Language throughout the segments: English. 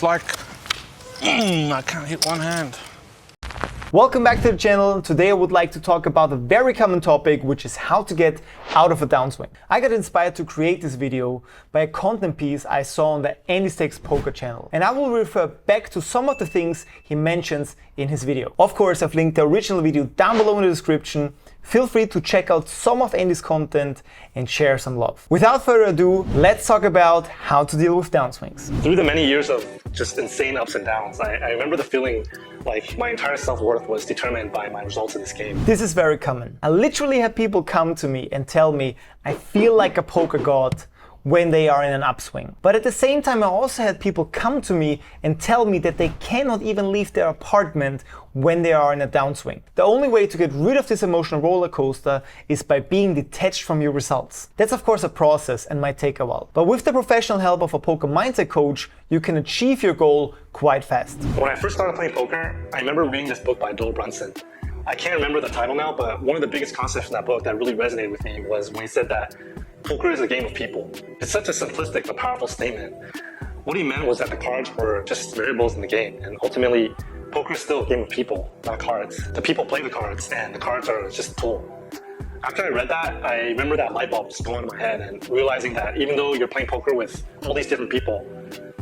like I can't hit one hand. Welcome back to the channel. Today I would like to talk about a very common topic, which is how to get out of a downswing. I got inspired to create this video by a content piece I saw on the Andy Stakes Poker channel, and I will refer back to some of the things he mentions in his video. Of course, I've linked the original video down below in the description. Feel free to check out some of Andy's content and share some love. Without further ado, let's talk about how to deal with downswings. Through the many years of just insane ups and downs, I remember the feeling like my entire self-worth was determined by my results in this game. This is very common. I literally have people come to me and tell me I feel like a poker god when they are in an upswing. But at the same time, I also had people come to me and tell me that they cannot even leave their apartment when they are in a downswing. The only way to get rid of this emotional roller coaster is by being detached from your results. That's of course a process and might take a while. But with the professional help of a poker mindset coach, you can achieve your goal quite fast. When I first started playing poker, I remember reading this book by Doyle Brunson. I can't remember the title now, but one of the biggest concepts in that book that really resonated with me was when he said that poker is a game of people. It's such a simplistic but powerful statement. What he meant was that the cards were just variables in the game, and ultimately, poker is still a game of people, not cards. The people play the cards, and the cards are just a tool. After I read that, I remember that light bulb just going in my head and realizing that even though you're playing poker with all these different people,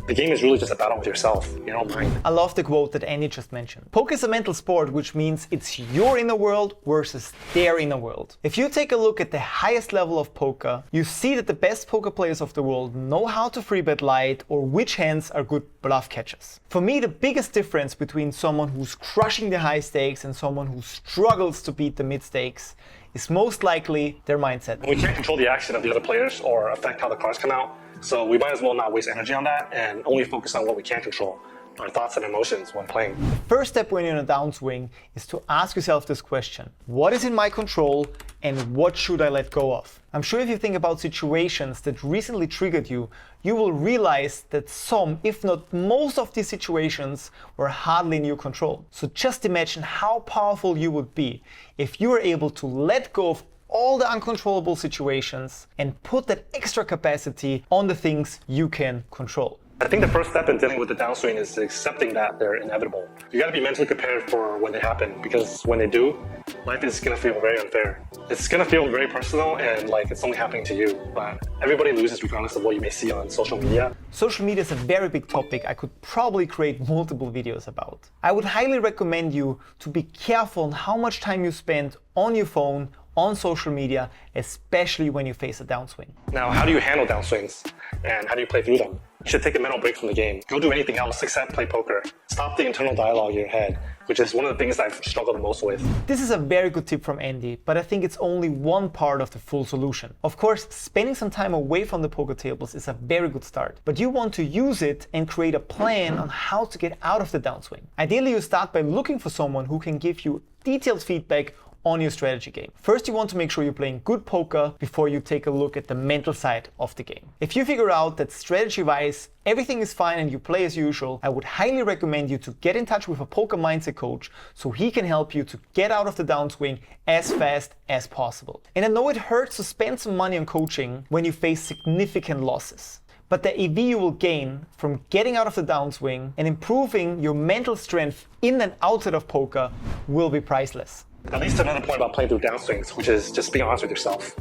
the game is really just a battle with yourself, your own mind. I love the quote that Andy just mentioned. Poker is a mental sport, which means it's your inner world versus their inner world. If you take a look at the highest level of poker, you see that the best poker players of the world know how to free bet light or which hands are good bluff catchers. For me, the biggest difference between someone who's crushing the high stakes and someone who struggles to beat the mid stakes is most likely their mindset. We can't control the action of the other players or affect how the cards come out. So we might as well not waste energy on that and only focus on what we can control, our thoughts and emotions when playing. The first step when you're in a downswing is to ask yourself this question: what is in my control and what should I let go of? I'm sure if you think about situations that recently triggered you, you will realize that some, if not most of these situations were hardly in your control. So just imagine how powerful you would be if you were able to let go of all the uncontrollable situations and put that extra capacity on the things you can control. I think the first step in dealing with the downswing is accepting that they're inevitable. You gotta be mentally prepared for when they happen, because when they do, life is gonna feel very unfair. It's gonna feel very personal and like it's only happening to you, but everybody loses regardless of what you may see on social media. Social media is a very big topic I could probably create multiple videos about. I would highly recommend you to be careful on how much time you spend on your phone, on social media, especially when you face a downswing. Now, how do you handle downswings and how do you play through them? You should take a mental break from the game. Go do anything else except play poker. Stop the internal dialogue in your head, which is one of the things I've struggled the most with. This is a very good tip from Andy, but I think it's only one part of the full solution. Of course, spending some time away from the poker tables is a very good start, but you want to use it and create a plan on how to get out of the downswing. Ideally, you start by looking for someone who can give you detailed feedback on your strategy game. First, you want to make sure you're playing good poker before you take a look at the mental side of the game. If you figure out that strategy-wise everything is fine and you play as usual, I would highly recommend you to get in touch with a poker mindset coach so he can help you to get out of the downswing as fast as possible. And I know it hurts to spend some money on coaching when you face significant losses, but the EV you will gain from getting out of the downswing and improving your mental strength in and outside of poker will be priceless. That leads to another point about playing through downswings, which is just being honest with yourself.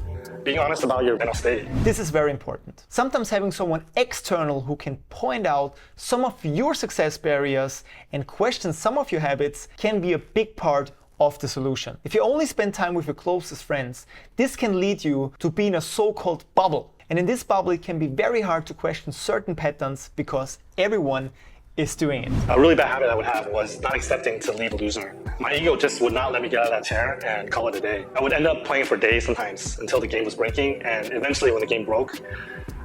Being honest about your mental state. This is very important. Sometimes having someone external who can point out some of your success barriers and question some of your habits can be a big part of the solution. If you only spend time with your closest friends, this can lead you to be in a so-called bubble. And in this bubble, it can be very hard to question certain patterns because everyone is doing it. A really bad habit I would have was not accepting to leave a loser. My ego just would not let me get out of that chair and call it a day. I would end up playing for days sometimes until the game was breaking, and eventually when the game broke,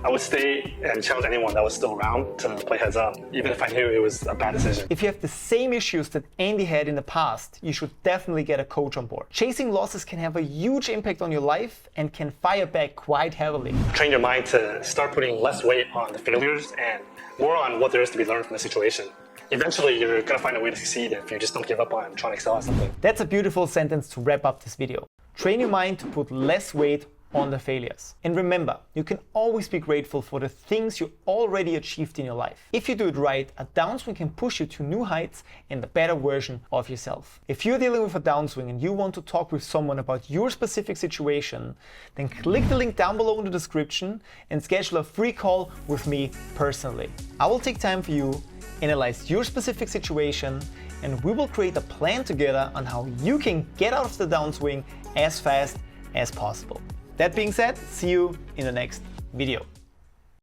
I would stay and challenge anyone that was still around to play heads up, even if I knew it was a bad decision. If you have the same issues that Andy had in the past, you should definitely get a coach on board. Chasing losses can have a huge impact on your life and can fire back quite heavily. Train your mind to start putting less weight on the failures and more on what there is to be learned from the situation. Eventually, you're gonna find a way to succeed if you just don't give up on trying to excel at something. That's a beautiful sentence to wrap up this video. Train your mind to put less weight on the failures. And remember, you can always be grateful for the things you already achieved in your life. If you do it right, a downswing can push you to new heights and a better version of yourself. If you're dealing with a downswing and you want to talk with someone about your specific situation, then click the link down below in the description and schedule a free call with me personally. I will take time for you, analyze your specific situation, and we will create a plan together on how you can get out of the downswing as fast as possible. That being said, see you in the next video.